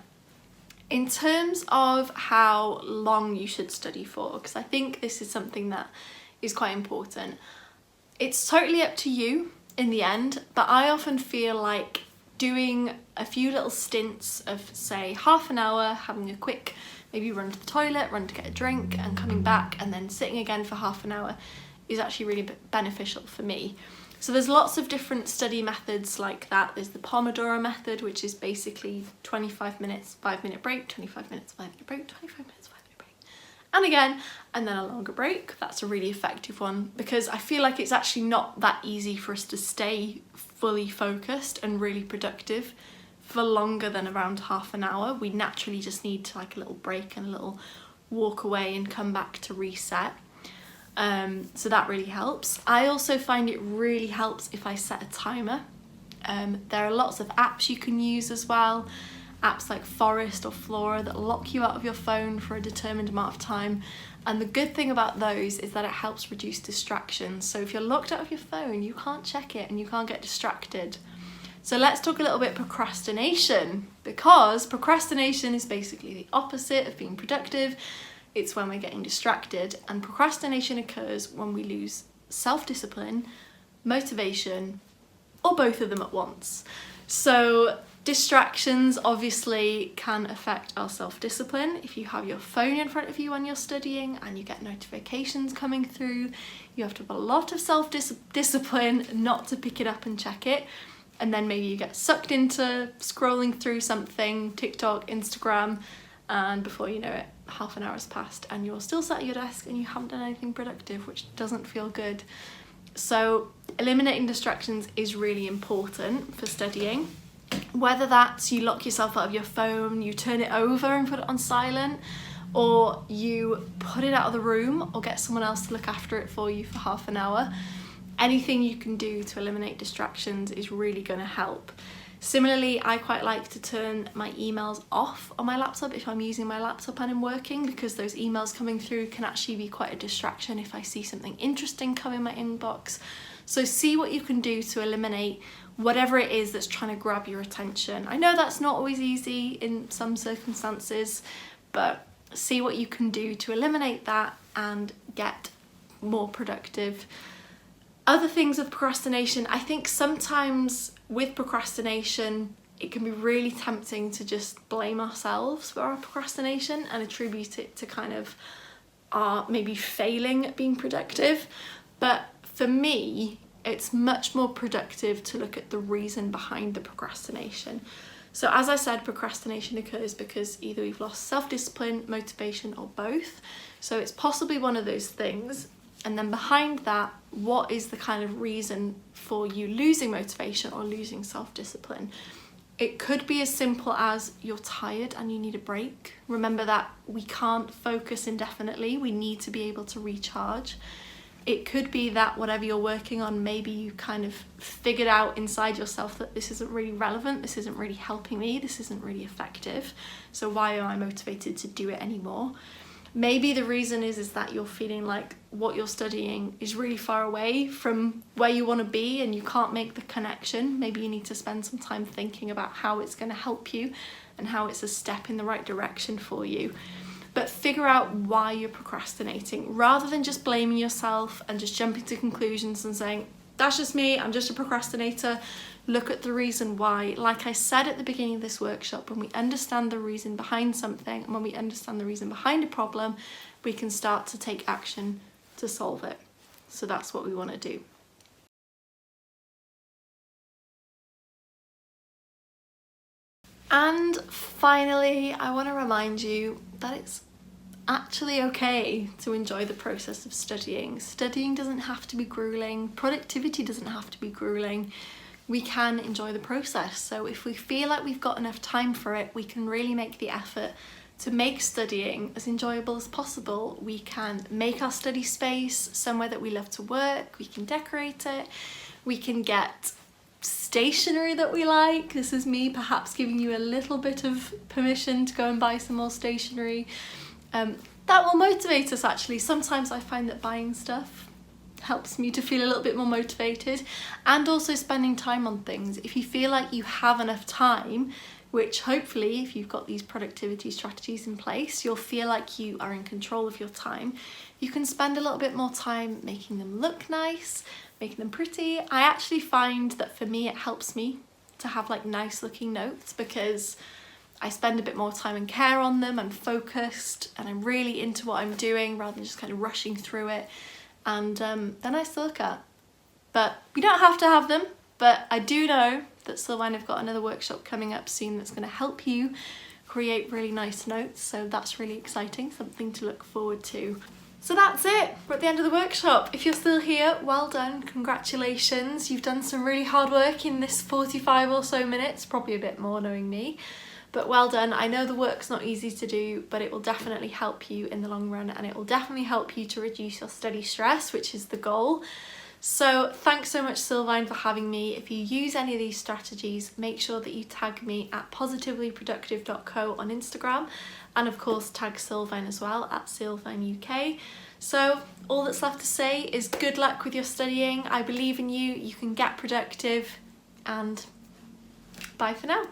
In terms of how long you should study for, because I think this is something that is quite important, it's totally up to you in the end, but I often feel like doing a few little stints of, say, half an hour, having a quick maybe run to the toilet, run to get a drink, and coming back and then sitting again for half an hour is actually really beneficial for me. So there's lots of different study methods like that. There's the Pomodoro method, which is basically 25 minutes, 5-minute break, 25 minutes, 5-minute break, 25 minutes, 5-minute break, and again, and then a longer break. That's a really effective one, because I feel like it's actually not that easy for us to stay fully focused and really productive for longer than around half an hour. We naturally just need to like a little break and a little walk away and come back to reset. So that really helps. I also find it really helps if I set a timer. There are lots of apps you can use as well. Apps like Forest or Flora that lock you out of your phone for a determined amount of time. And the good thing about those is that it helps reduce distractions. So if you're locked out of your phone, you can't check it and you can't get distracted. So let's talk a little bit procrastination, because procrastination is basically the opposite of being productive. It's when we're getting distracted, and procrastination occurs when we lose self-discipline, motivation, or both of them at once. So distractions obviously can affect our self-discipline. If you have your phone in front of you when you're studying and you get notifications coming through, you have to have a lot of self-discipline not to pick it up and check it. And then maybe you get sucked into scrolling through something, TikTok, Instagram, and before you know it, half an hour has passed and you're still sat at your desk and you haven't done anything productive, which doesn't feel good. So eliminating distractions is really important for studying. Whether that's you lock yourself out of your phone, you turn it over and put it on silent, or you put it out of the room or get someone else to look after it for you for half an hour. Anything you can do to eliminate distractions is really going to help. Similarly, I quite like to turn my emails off on my laptop if I'm using my laptop and I'm working, because those emails coming through can actually be quite a distraction if I see something interesting come in my inbox. So see what you can do to eliminate whatever it is that's trying to grab your attention. I know that's not always easy in some circumstances, but see what you can do to eliminate that and get more productive. Other things with procrastination, I think sometimes with procrastination, it can be really tempting to just blame ourselves for our procrastination and attribute it to kind of our maybe failing at being productive. But for me, it's much more productive to look at the reason behind the procrastination. So as I said, procrastination occurs because either we've lost self-discipline, motivation, or both. So it's possibly one of those things. And then behind that, what is the kind of reason for you losing motivation or losing self-discipline? It could be as simple as you're tired and you need a break. Remember that we can't focus indefinitely. We need to be able to recharge. It could be that whatever you're working on, maybe you kind of figured out inside yourself that this isn't really relevant, this isn't really helping me, this isn't really effective. So why am I motivated to do it anymore? Maybe the reason is that you're feeling like what you're studying is really far away from where you want to be and you can't make the connection. Maybe you need to spend some time thinking about how it's going to help you and how it's a step in the right direction for you. But figure out why you're procrastinating rather than just blaming yourself and just jumping to conclusions and saying, that's just me, I'm just a procrastinator. Look at the reason why. Like I said at the beginning of this workshop, when we understand the reason behind something and when we understand the reason behind a problem, we can start to take action to solve it. So that's what we want to do. And finally, I want to remind you that it's actually okay to enjoy the process of studying. Studying doesn't have to be grueling. Productivity doesn't have to be grueling. We can enjoy the process. So if we feel like we've got enough time for it, we can really make the effort to make studying as enjoyable as possible. We can make our study space somewhere that we love to work. We can decorate it. We can get stationery that we like. This is me perhaps giving you a little bit of permission to go and buy some more stationery. That will motivate us actually. Sometimes I find that buying stuff helps me to feel a little bit more motivated, and also spending time on things. If you feel like you have enough time, which hopefully if you've got these productivity strategies in place, you'll feel like you are in control of your time. You can spend a little bit more time making them look nice, making them pretty. I actually find that for me it helps me to have like nice looking notes because I spend a bit more time and care on them. I'm focused and I'm really into what I'm doing rather than just kind of rushing through it. And they're nice to look at. But we don't have to have them, but I do know that Silvine have got another workshop coming up soon that's going to help you create really nice notes, so that's really exciting, something to look forward to. So that's it, we're at the end of the workshop. If you're still here, well done, congratulations. You've done some really hard work in this 45 or so minutes, probably a bit more knowing me. But well done. I know the work's not easy to do, but it will definitely help you in the long run, and it will definitely help you to reduce your study stress, which is the goal. So thanks so much, Silvine, for having me. If you use any of these strategies, make sure that you tag me at positivelyproductive.co on Instagram, and of course tag Silvine as well at Silvine UK. So all that's left to say is good luck with your studying. I believe in you, you can get productive, and Bye for now.